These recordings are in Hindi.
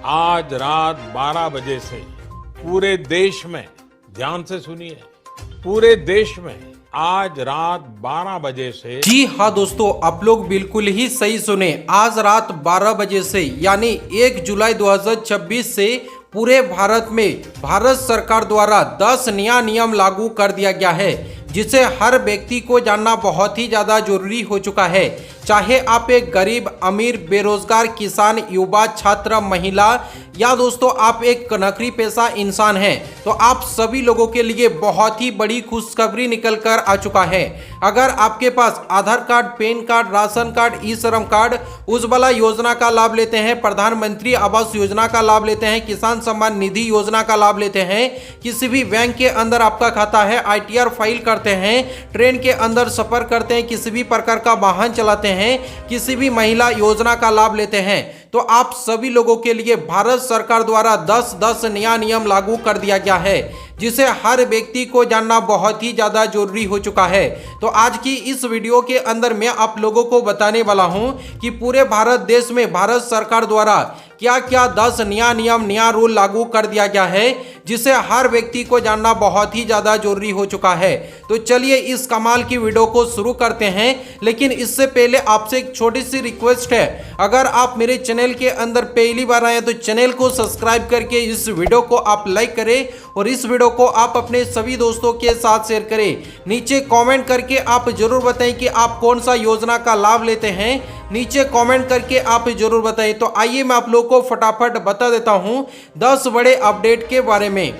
आज रात 12 बजे से पूरे देश में, ध्यान से सुनिए, पूरे देश में आज रात 12 बजे से। जी हाँ दोस्तों, आप लोग बिल्कुल ही सही सुने। आज रात 12 बजे से यानी 1 जुलाई 2026 से पूरे भारत में भारत सरकार द्वारा 10 नया नियम लागू कर दिया गया है, जिसे हर व्यक्ति को जानना बहुत ही ज़्यादा जरूरी हो चुका है। चाहे आप एक गरीब, अमीर, बेरोजगार, किसान, युवा, छात्र, महिला या दोस्तों आप एक नौकरी पेशा इंसान हैं, तो आप सभी लोगों के लिए बहुत ही बड़ी खुशखबरी निकल कर आ चुका है। अगर आपके पास Aadhaar card, pan card, ration card, E Shram card, Ujjwala योजना का लाभ लेते हैं, प्रधानमंत्री आवास योजना का लाभ लेते हैं, किसान सम्मान निधि योजना का लाभ लेते हैं, किसी भी बैंक के अंदर आपका खाता है, ITR फाइल करते हैं, ट्रेन के अंदर सफर करते हैं, किसी भी प्रकार का वाहन चलाते हैं, किसी भी महिला योजना का लाभ लेते हैं, तो आप सभी लोगों के लिए भारत सरकार द्वारा 10 नया नियम लागू कर दिया गया है, जिसे हर व्यक्ति को जानना बहुत ही ज्यादा जरूरी हो चुका है। तो आज की इस वीडियो के अंदर मैं आप लोगों को बताने वाला हूं कि पूरे भारत देश में भारत सरकार द्वारा क्या क्या 10 नया नियम, नया रूल लागू कर दिया गया है, जिसे हर व्यक्ति को जानना बहुत ही ज्यादा जरूरी हो चुका है। तो चलिए इस कमाल की वीडियो को शुरू करते हैं, लेकिन इससे पहले आपसे एक छोटी सी रिक्वेस्ट है। अगर आप मेरे चैनल के अंदर पहली बार आए तो चैनल को सब्सक्राइब करके इस वीडियो को आप लाइक करें और इस वीडियो को आप अपने सभी दोस्तों के साथ शेयर करें। नीचे कमेंट करके आप जरूर बताएं कि आप कौन सा योजना का लाभ लेते हैं, नीचे कमेंट करके आप जरूर बताएं। तो आइए मैं आप लोगों को फटाफट बता देता हूं 10 बड़े अपडेट के बारे में।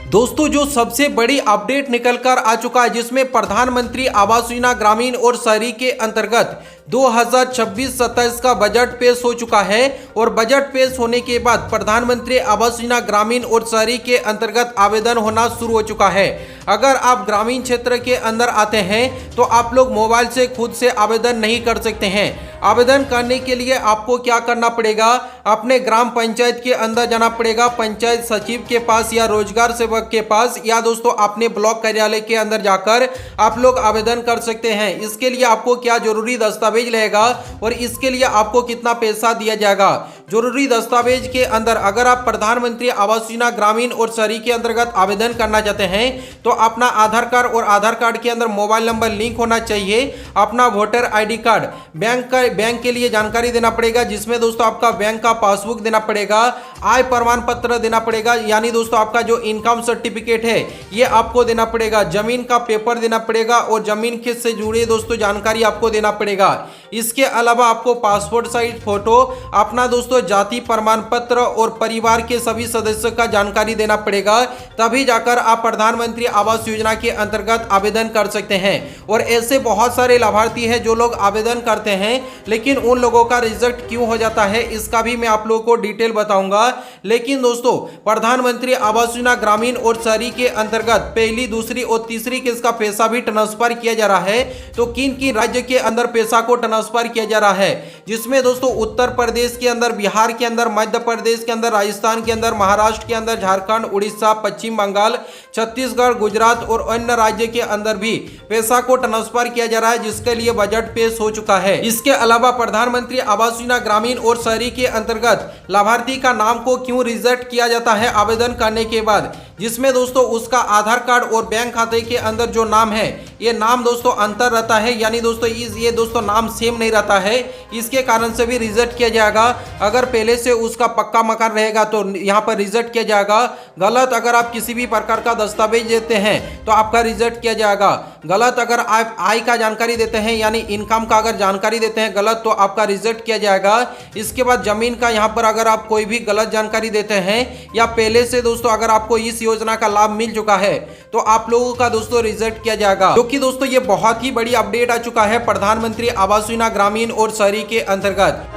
दोस्तों, जो सबसे बड़ी अपडेट निकल कर आ चुका है, जिसमें प्रधानमंत्री आवास योजना ग्रामीण और शहरी के अंतर्गत 2026-27 का बजट पेश हो चुका है और बजट पेश होने के बाद प्रधानमंत्री आवास योजना ग्रामीण और शहरी के अंतर्गत आवेदन होना शुरू हो चुका है। अगर आप ग्रामीण क्षेत्र के अंदर आते हैं तो आप लोग मोबाइल से खुद से आवेदन नहीं कर सकते हैं। आवेदन करने के लिए आपको क्या करना पड़ेगा, अपने ग्राम पंचायत के अंदर जाना पड़ेगा, पंचायत सचिव के पास या रोजगार सेवक के पास, या दोस्तों अपने ब्लॉक कार्यालय के अंदर जाकर आप लोग आवेदन कर सकते हैं। इसके लिए आपको क्या जरूरी दस्तावेज लगेगा और इसके लिए आपको कितना पैसा दिया जाएगा। जरूरी दस्तावेज के अंदर अगर आप प्रधानमंत्री आवास योजना ग्रामीण और शहरी के अंतर्गत आवेदन करना चाहते हैं तो अपना आधार कार्ड और आधार कार्ड के अंदर मोबाइल नंबर लिंक होना चाहिए, अपना वोटर ID कार्ड, बैंक के लिए जानकारी देना पड़ेगा, जिसमें दोस्तों आपका बैंक का पासबुक देना पड़ेगा, आय प्रमाण पत्र देना पड़ेगा, यानी दोस्तों आपका जो इनकम सर्टिफिकेट है ये आपको देना पड़ेगा, जमीन का पेपर देना पड़ेगा और जमीन के से जुड़े दोस्तों जानकारी आपको देना पड़ेगा। इसके अलावा आपको पासपोर्ट साइज फोटो, अपना दोस्तों जाति प्रमाण पत्र और परिवार के सभी सदस्यों का जानकारी देना पड़ेगा, तभी जाकर आप प्रधानमंत्री आवास योजना के अंतर्गत आवेदन कर सकते हैं। और ऐसे बहुत सारे लाभार्थी हैं जो लोग आवेदन करते हैं लेकिन उन लोगों का रिजेक्ट क्यों हो जाता है, इसका भी मैं आप लोगों को डिटेल बताऊंगा। लेकिन दोस्तों प्रधानमंत्री आवास योजना ग्रामीण और शहरी के अंतर्गत पहली, दूसरी और तीसरी किस्त का पैसा भी ट्रांसफर किया जा रहा है। तो किन किन राज्य के अंदर पैसा को ट्रांसफर किया जा रहा है, जिसमें दोस्तों उत्तर प्रदेश के अंदर, बिहार के अंदर, मध्य प्रदेश के अंदर, राजस्थान के अंदर, महाराष्ट्र के अंदर, झारखंड, उड़ीसा, पश्चिम बंगाल, छत्तीसगढ़, गुजरात और अन्य राज्य के अंदर भी पैसा को ट्रांसफर किया जा रहा है, जिसके लिए बजट पेश हो चुका है। इसके अलावा प्रधानमंत्री आवास योजना ग्रामीण और शहरी के अंतर्गत लाभार्थी का नाम को क्यों रिजेक्ट किया जाता है आवेदन करने के बाद, जिसमें दोस्तों उसका आधार कार्ड और बैंक खाते के अंदर जो नाम है ये नाम दोस्तों अंतर रहता है, यानी दोस्तों ये दोस्तों नाम सेम नहीं रहता है, इसके कारण से भी रिजेक्ट किया जाएगा। अगर पहले से उसका पक्का मकान रहेगा तो यहाँ पर रिजेक्ट किया जाएगा। गलत अगर आप किसी भी प्रकार का दस्तावेज देते हैं तो आपका रिजेक्ट किया जाएगा। गलत अगर आप आय का जानकारी देते हैं यानी इनकम का अगर जानकारी देते हैं गलत, तो आपका रिजेक्ट किया जाएगा। इसके बाद जमीन का यहाँ पर अगर आप कोई भी गलत जानकारी देते हैं या पहले से दोस्तों अगर आपको इस योजना का लाभ मिल चुका है तो आप लोगों का दोस्तों रिजेक्ट किया जाएगा। क्योंकि दोस्तों ये बहुत ही बड़ी अपडेट आ चुका है प्रधानमंत्री आवास योजना ग्रामीण और शहरी के अंतर्गत।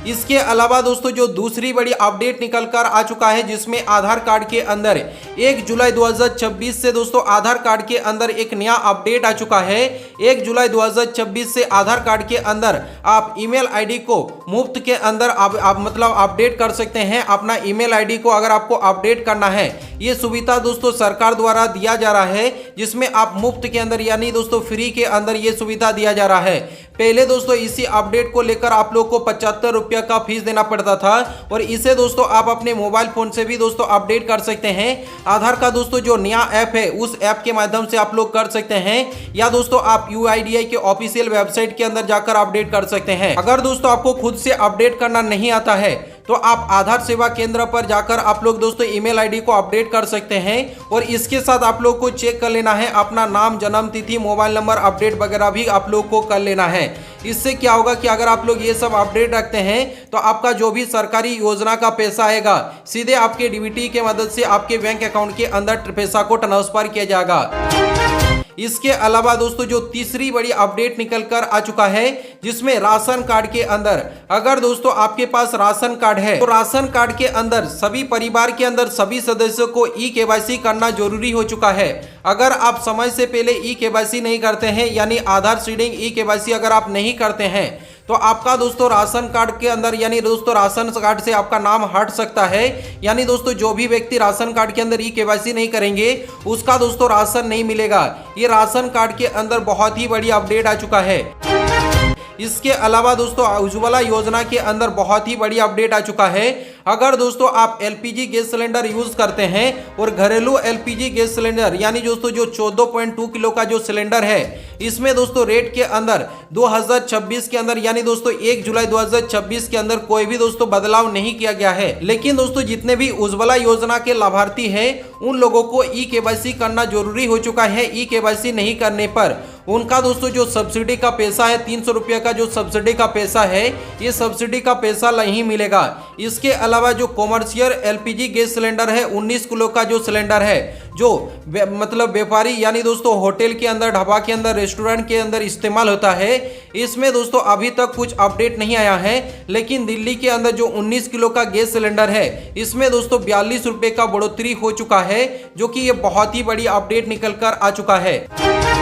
इसके अलावा दोस्तों जो दूसरी बड़ी अपडेट निकल कर आ चुका है, जिसमें आधार कार्ड के अंदर 1 जुलाई 2026 से दोस्तों आधार कार्ड के अंदर एक नया अपडेट आ चुका है। 1 जुलाई 2026 से आधार कार्ड के अंदर आप ईमेल आईडी को मुफ्त के अंदर आप मतलब अपडेट कर सकते हैं। अपना ईमेल आईडी को अगर आपको अपडेट करना है ये सुविधा दोस्तों सरकार द्वारा दिया जा रहा है, जिसमें आप मुफ्त के अंदर यानी दोस्तों फ्री के अंदर ये सुविधा दिया जा रहा है। पहले दोस्तों इसी अपडेट को लेकर आप लोग को 75 रुपया का फीस देना पड़ता था और इसे दोस्तों आप अपने मोबाइल फोन से भी दोस्तों अपडेट कर सकते हैं। आधार का दोस्तों जो नया ऐप है उस ऐप के माध्यम से आप लोग कर सकते हैं, या दोस्तों आप UIDAI के ऑफिशियल वेबसाइट के अंदर जाकर अपडेट कर सकते हैं। अगर दोस्तों आपको खुद से अपडेट करना नहीं आता है तो आप आधार सेवा केंद्र पर जाकर आप लोग दोस्तों ईमेल आईडी को अपडेट कर सकते हैं और इसके साथ आप लोग को चेक कर लेना है अपना नाम, जन्म तिथि, मोबाइल नंबर अपडेट वगैरह भी आप लोग को कर लेना है। इससे क्या होगा कि अगर आप लोग ये सब अपडेट रखते हैं तो आपका जो भी सरकारी योजना का पैसा आएगा सीधे आपके DBT के मदद से आपके बैंक अकाउंट के अंदर पैसा को ट्रांसफर किया जाएगा। इसके अलावा दोस्तों जो तीसरी बड़ी अपडेट निकल कर आ चुका है, जिसमें राशन कार्ड के अंदर अगर दोस्तों आपके पास राशन कार्ड है तो राशन कार्ड के अंदर सभी परिवार के अंदर सभी सदस्यों को E-KYC करना जरूरी हो चुका है। अगर आप समय से पहले E-KYC नहीं करते हैं यानी आधार सीडिंग E-KYC अगर आप नहीं करते हैं तो आपका दोस्तों राशन कार्ड के अंदर यानी दोस्तों राशन कार्ड से आपका नाम हट सकता है। यानी दोस्तों जो भी व्यक्ति राशन कार्ड के अंदर E-KYC नहीं करेंगे उसका दोस्तों राशन नहीं मिलेगा। ये राशन कार्ड के अंदर बहुत ही बड़ी अपडेट आ चुका है। इसके अलावा दोस्तों उज्ज्वला योजना के अंदर बहुत ही बड़ी अपडेट आ चुका है। अगर दोस्तों आप LPG गैस सिलेंडर यूज करते हैं और घरेलू LPG गैस सिलेंडर यानी दोस्तों जो 14.2 किलो का जो सिलेंडर है इसमें दोस्तों रेट के अंदर 2026 के अंदर यानी दोस्तों 1 जुलाई 2026 के अंदर कोई भी दोस्तों बदलाव नहीं किया गया है। लेकिन दोस्तों जितने भी उज्ज्वला योजना के लाभार्थी हैं उन लोगों को E-KYC करना जरूरी हो चुका है। E-KYC नहीं करने पर उनका दोस्तों जो सब्सिडी का पैसा है 300 रुपये का जो सब्सिडी का पैसा है ये सब्सिडी का पैसा नहीं मिलेगा। इसके अलावा जो कॉमर्शियल LPG गैस सिलेंडर है 19 किलो का जो सिलेंडर है जो मतलब व्यापारी यानी दोस्तों होटल के अंदर, ढाबा के अंदर, रेस्टोरेंट के अंदर इस्तेमाल होता है, इसमें दोस्तों अभी तक कुछ अपडेट नहीं आया है। लेकिन दिल्ली के अंदर जो 19 किलो का गैस सिलेंडर है इसमें दोस्तों 42 रुपये का बढ़ोतरी हो चुका है, जो कि ये बहुत ही बड़ी अपडेट निकल कर आ चुका है।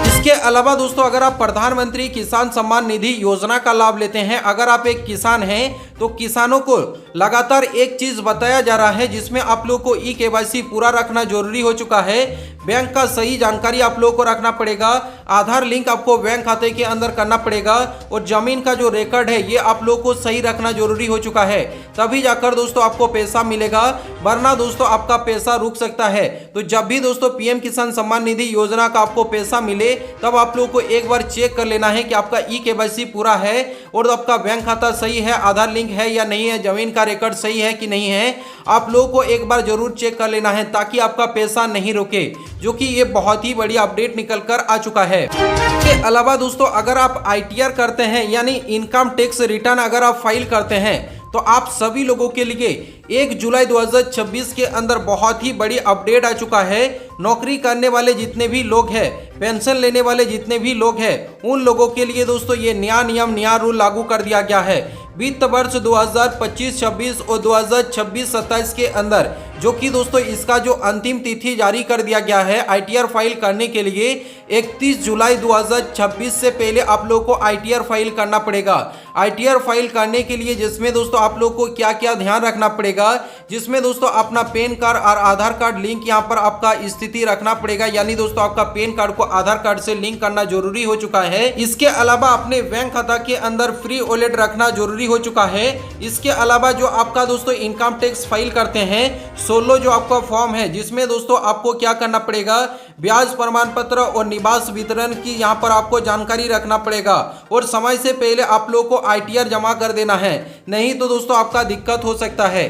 इसके अलावा दोस्तों अगर आप प्रधानमंत्री किसान सम्मान निधि योजना का लाभ लेते हैं, अगर आप एक किसान हैं तो किसानों को लगातार एक चीज बताया जा रहा है जिसमें आप लोग को E-KYC पूरा रखना जरूरी हो चुका है। बैंक का सही जानकारी आप लोगों को रखना पड़ेगा, आधार लिंक आपको बैंक खाते के अंदर करना पड़ेगा और जमीन का जो रिकॉर्ड है ये आप लोगों को सही रखना जरूरी हो चुका है। तभी जाकर दोस्तों आपको पैसा मिलेगा, वरना दोस्तों आपका पैसा रुक सकता है। तो जब भी दोस्तों PM किसान सम्मान निधि योजना का आपको पैसा मिले तब आप लोगों को एक बार चेक कर लेना है कि आपका E-KYC पूरा है और आपका बैंक खाता सही है, आधार लिंक है या नहीं है, जमीन का रिकॉर्ड सही है कि नहीं है, आप लोगों को एक बार जरूर चेक कर लेना है ताकि आपका पैसा नहीं रुके, जो कि ये बहुत ही बड़ी अपडेट निकल कर आ चुका है। इसके अलावा दोस्तों अगर आप ITR करते हैं यानी इनकम टैक्स रिटर्न अगर आप फाइल करते हैं तो आप सभी लोगों के लिए 1 जुलाई 2026 के अंदर बहुत ही बड़ी अपडेट आ चुका है। नौकरी करने वाले जितने भी लोग हैं, पेंशन लेने वाले जितने भी लोग हैं, उन लोगों के लिए दोस्तों ये नया नियम, नया रूल लागू कर दिया गया है। वित्त वर्ष 2025-26 और 2026-27 के अंदर, जो कि दोस्तों इसका जो अंतिम तिथि जारी कर दिया गया है ITR फाइल करने के लिए 31 जुलाई 2026 से पहले आप लोग को ITR फाइल करना पड़ेगा। ITR फाइल करने के लिए जिसमें दोस्तों आप लोग को क्या क्या ध्यान रखना पड़ेगा, जिसमें दोस्तों अपना पैन कार्ड और आधार कार्ड लिंक यहाँ पर आपका स्थिति रखना पड़ेगा, यानी दोस्तों आपका पैन कार्ड को आधार कार्ड से लिंक करना जरूरी हो चुका है। इसके अलावा अपने बैंक खाता के अंदर फ्री वॉलेट रखना जरूरी हो चुका है। इसके अलावा जो आपका दोस्तों इनकम टैक्स फाइल करते हैं 16 जो आपका फॉर्म है, जिसमें दोस्तों आपको क्या करना पड़ेगा, ब्याज प्रमाण पत्र और निवास वितरण की यहाँ पर आपको जानकारी रखना पड़ेगा और समय से पहले आप लोग को ITR जमा कर देना है, नहीं तो दोस्तों आपका दिक्कत हो सकता है।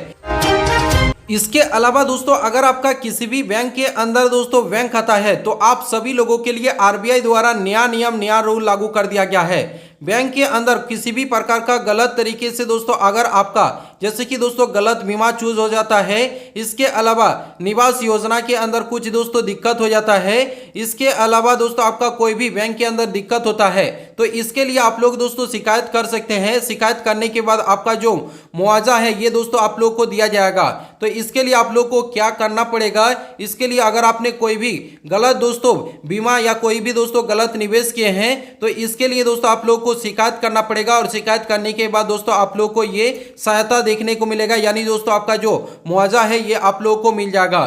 इसके अलावा दोस्तों अगर आपका किसी भी बैंक के अंदर दोस्तों बैंक खाता है तो आप सभी लोगों के लिए RBI द्वारा नया नियम, नया रूल लागू कर दिया गया है। बैंक के अंदर किसी भी प्रकार का गलत तरीके से दोस्तों अगर आपका जैसे कि दोस्तों गलत बीमा चूज हो जाता है, इसके अलावा निवास योजना के अंदर कुछ दोस्तों दिक्कत हो जाता है, इसके अलावा दोस्तों आपका कोई भी बैंक के अंदर दिक्कत होता है तो इसके लिए आप लोग दोस्तों शिकायत कर सकते हैं। शिकायत करने के बाद आपका जो मुआवजा है ये दोस्तों आप लोग को दिया जाएगा। तो इसके लिए आप लोग को क्या करना पड़ेगा, इसके लिए अगर आपने कोई भी गलत दोस्तों बीमा या कोई भी दोस्तों गलत निवेश किए हैं तो इसके लिए दोस्तों आप लोग को शिकायत करना पड़ेगा और शिकायत करने के बाद दोस्तों आप लोग को ये सहायता देखने को मिलेगा, यानी दोस्तों आपका जो मुआवजा है ये आप लोग को मिल जाएगा।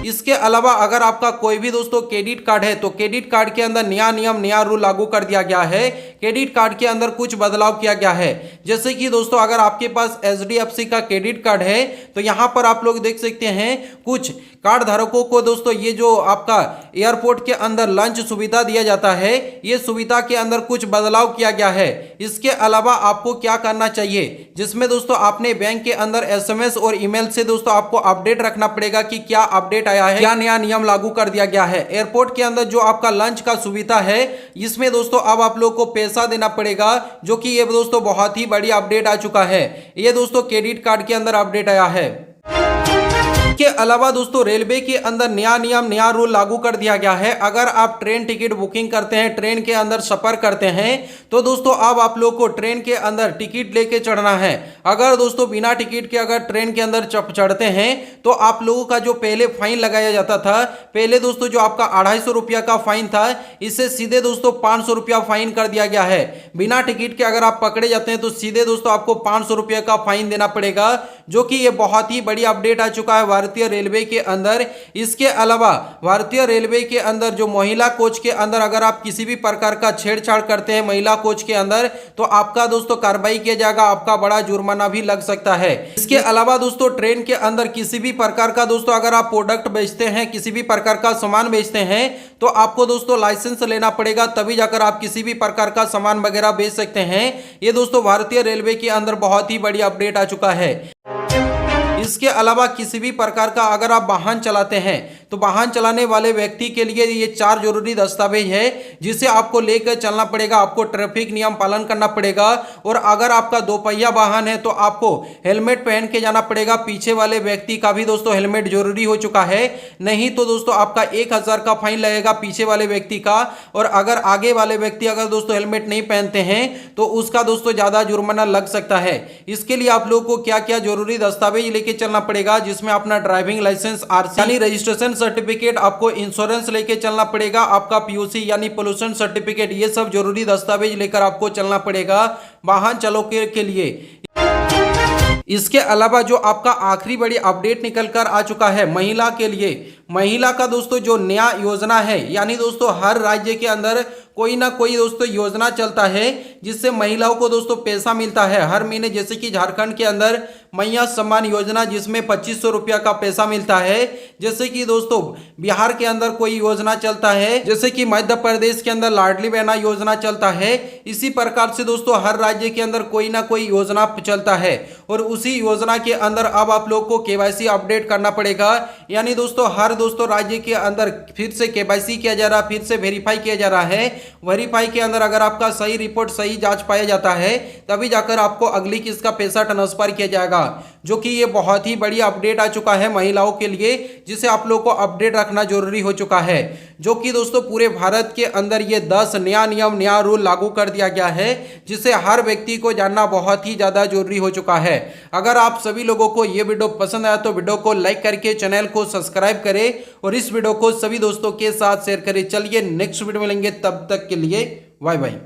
इसके अलावा अगर आपका कोई भी दोस्तों क्रेडिट कार्ड है तो क्रेडिट कार्ड के अंदर नया नियम नया रूल लागू कर दिया गया है। क्रेडिट कार्ड के अंदर कुछ बदलाव किया गया है। जैसे कि दोस्तों अगर आपके पास HDFC का क्रेडिट कार्ड है तो यहां पर आप लोग देख सकते हैं कुछ कार्ड धारकों को दोस्तों ये जो आपका एयरपोर्ट के अंदर लंच सुविधा दिया जाता है, ये सुविधा के अंदर कुछ बदलाव किया गया है। इसके अलावा आपको क्या करना चाहिए, जिसमें दोस्तों आपने बैंक के अंदर SMS और ईमेल से दोस्तों आपको अपडेट रखना पड़ेगा कि क्या अपडेट आया है, क्या नया नियम लागू कर दिया गया है। एयरपोर्ट के अंदर जो आपका लंच का सुविधा है इसमें दोस्तों अब आप लोग को पैसा देना पड़ेगा, जो कि ये दोस्तों बहुत ही बड़ी अपडेट आ चुका है। ये दोस्तों क्रेडिट कार्ड के अंदर अपडेट आया है। के अलावा दोस्तों रेलवे के अंदर नया नियम नया रूल लागू कर दिया गया है। अगर आप ट्रेन टिकट बुकिंग करते हैं, ट्रेन के अंदर सफर करते हैं तो दोस्तों अब आप लोग को ट्रेन के अंदर टिकट लेके चढ़ना है। अगर दोस्तों बिना टिकट के अगर ट्रेन के अंदर चढ़ते हैं तो आप लोगों का जो पहले फाइन लगाया जाता था, पहले दोस्तों जो आपका 250 रुपया का फाइन था, इससे सीधे दोस्तों 500 रुपया फाइन कर दिया गया है। बिना टिकट के अगर आप पकड़े जाते हैं तो सीधे दोस्तों आपको 500 रुपये का फाइन देना पड़ेगा, जो कि ये बहुत ही बड़ी अपडेट आ चुका है भारतीय रेलवे के अंदर। इसके अलावा भारतीय रेलवे के अंदर जो महिला कोच के अंदर अगर आप किसी भी प्रकार का छेड़छाड़ करते हैं महिला कोच के अंदर तो आपका दोस्तों कार्रवाई किया जाएगा, आपका बड़ा जुर्माना भी लग सकता है। इसके अलावा दोस्तों ट्रेन के अंदर किसी भी प्रकार का दोस्तों अगर आप प्रोडक्ट बेचते हैं, किसी भी प्रकार का सामान बेचते हैं तो आपको दोस्तों लाइसेंस लेना पड़ेगा, तभी जाकर आप किसी भी प्रकार का सामान वगैरह बेच सकते हैं। ये दोस्तों भारतीय रेलवे के अंदर बहुत ही बड़ी अपडेट आ चुका है। इसके अलावा किसी भी प्रकार का अगर आप वाहन चलाते हैं तो वाहन चलाने वाले व्यक्ति के लिए ये 4 जरूरी दस्तावेज है जिसे आपको लेकर चलना पड़ेगा। आपको ट्रैफिक नियम पालन करना पड़ेगा और अगर आपका 2 पहिया वाहन है तो आपको हेलमेट पहन के जाना पड़ेगा। पीछे वाले व्यक्ति का भी दोस्तों हेलमेट जरूरी हो चुका है, नहीं तो दोस्तों आपका 1000 का फाइन लगेगा पीछे वाले व्यक्ति का। और अगर आगे वाले व्यक्ति अगर दोस्तों हेलमेट नहीं पहनते हैं तो उसका दोस्तों ज्यादा जुर्माना लग सकता है। इसके लिए आप लोग को क्या क्या जरूरी दस्तावेज लेके चलना पड़ेगा, जिसमें अपना ड्राइविंग लाइसेंस, RC यानी रजिस्ट्रेशन सर्टिफिकेट, आपको इंश्योरेंस लेके चलना पड़ेगा, आपका PUC यानी पोल्यूशन सर्टिफिकेट, ये सब जरूरी दस्तावेज लेकर आपको चलना पड़ेगा वाहन चालकों के लिए। इसके अलावा जो आपका आखिरी बड़ी अपडेट निकल कर आ चुका है महिला के लिए, महिला का दोस्तों जो नया योजना है, यानी दोस्तों हर राज्य के अंदर कोई ना कोई दोस्तों योजना चलता है जिससे महिलाओं को दोस्तों पैसा मिलता है हर महीने। जैसे कि झारखंड के अंदर मैया सम्मान योजना जिसमें 2500 रुपया का पैसा मिलता है। जैसे कि दोस्तों बिहार के अंदर कोई योजना चलता है, जैसे कि मध्य प्रदेश के अंदर लाडली बहना योजना चलता है। इसी प्रकार से दोस्तों हर राज्य के अंदर कोई ना कोई योजना चलता है और उसी योजना के अंदर अब आप लोग को KYC अपडेट करना पड़ेगा। यानी दोस्तों हर दोस्तों राज्य के अंदर फिर से KYC किया जा रहा है, फिर से वेरीफाई किया जा रहा है। वेरीफाई के अंदर अगर आपका सही रिपोर्ट, सही जांच पाया जाता है तभी जाकर आपको अगली किस्त का पैसा ट्रांसफर किया जाएगा, जो कि ये बहुत ही बड़ी अपडेट आ चुका है महिलाओं के लिए, जिसे आप लोग को अपडेट रखना जरूरी हो चुका है। जो कि दोस्तों पूरे भारत के अंदर ये 10 नया नियम नया रूल लागू कर दिया गया है, जिसे हर व्यक्ति को जानना बहुत ही ज्यादा जरूरी हो चुका है। अगर आप सभी लोगों को ये वीडियो पसंद आया तो वीडियो को लाइक करके चैनल को सब्सक्राइब करें और इस वीडियो को सभी दोस्तों के साथ शेयर करें। चलिए नेक्स्ट वीडियो में मिलेंगे, तब तक के लिए बाय बाय।